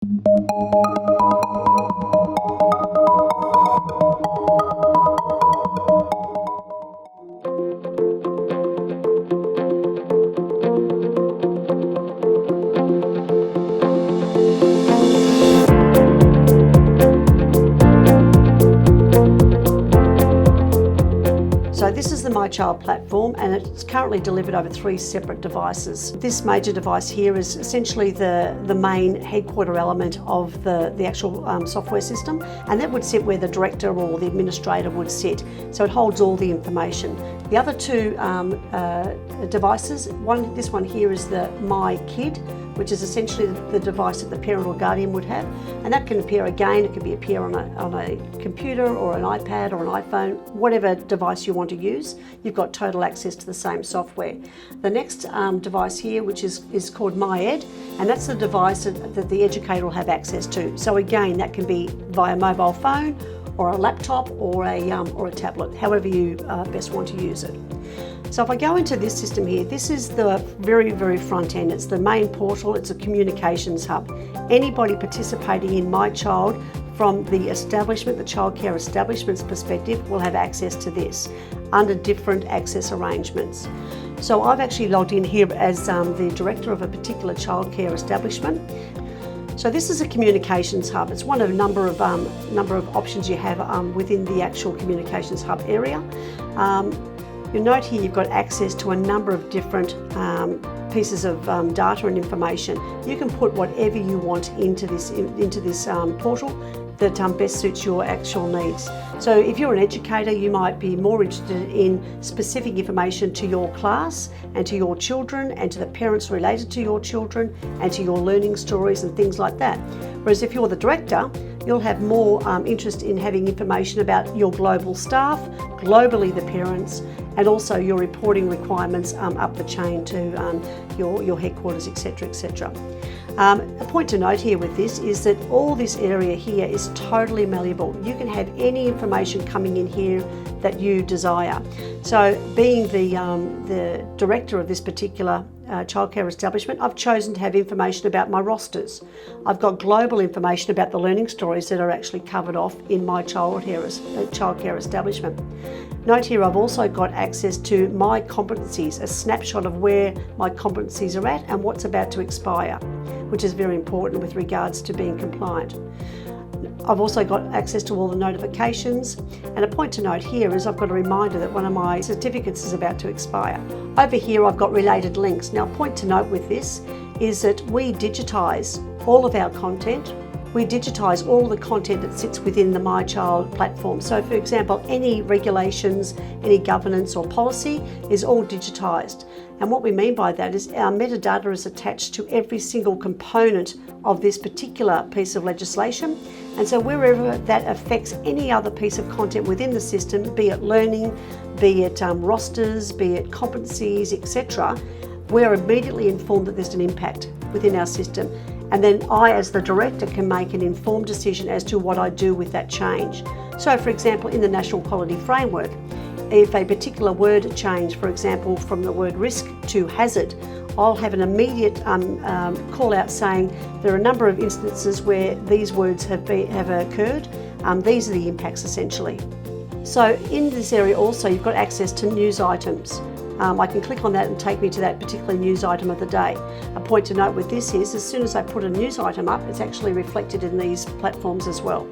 So this is the MiChild platform, and it's currently delivered over 3 separate devices. This major device here is essentially the main headquarter element of the actual software system, and that would sit where the director or the administrator would sit. So it holds all the information. The other 2 devices, this one here is the MiChild, which is essentially the device that the parent or guardian would have, and that can appear again. It can appear on a computer or an iPad or an iPhone, whatever device you want to use. You've got total access to the same software. The next device here, which is called MiEd, and that's the device that the educator will have access to. So again, that can be via mobile phone or a laptop or a tablet, however you best want to use it. So if I go into this system here, this is the very, very front end. It's the main portal, it's a communications hub. Anybody participating in MiChild from the establishment, the childcare establishment's perspective, will have access to this under different access arrangements. So I've actually logged in here as the director of a particular childcare establishment. So this is a communications hub. It's one of a number of options you have within the actual communications hub area. You'll note here you've got access to a number of different pieces of data and information. You can put whatever you want into this portal that best suits your actual needs. So if you're an educator, you might be more interested in specific information to your class and to your children and to the parents related to your children and to your learning stories and things like that. Whereas if you're the director, you'll have more interest in having information about your global staff, globally the parents, and also your reporting requirements up the chain to your headquarters, etc., etc. A point to note here with this is that all this area here is totally malleable. You can have any information coming in here that you desire. So being the director of this particular childcare establishment, I've chosen to have information about my rosters. I've got global information about the learning stories that are actually covered off in my childcare establishment. Note here I've also got access to my competencies, a snapshot of where my competencies are at and what's about to expire, which is very important with regards to being compliant. I've also got access to all the notifications, and a point to note here is I've got a reminder that one of my certificates is about to expire. Over here I've got related links. Now, a point to note with this is that we digitise all of our content. We digitise all the content that sits within the MiChild platform. So for example, any regulations, any governance or policy is all digitised. And what we mean by that is our metadata is attached to every single component of this particular piece of legislation. And so wherever that affects any other piece of content within the system, be it learning, be it rosters, be it competencies, etc., we're immediately informed that there's an impact within our system. And then I, as the director, can make an informed decision as to what I do with that change. So for example, in the National Quality Framework, if a particular word change, for example, from the word risk to hazard, I'll have an immediate call out saying there are a number of instances where these words have occurred. These are the impacts essentially. So in this area also you've got access to news items. I can click on that and take me to that particular news item of the day. A point to note with this is as soon as I put a news item up, it's actually reflected in these platforms as well.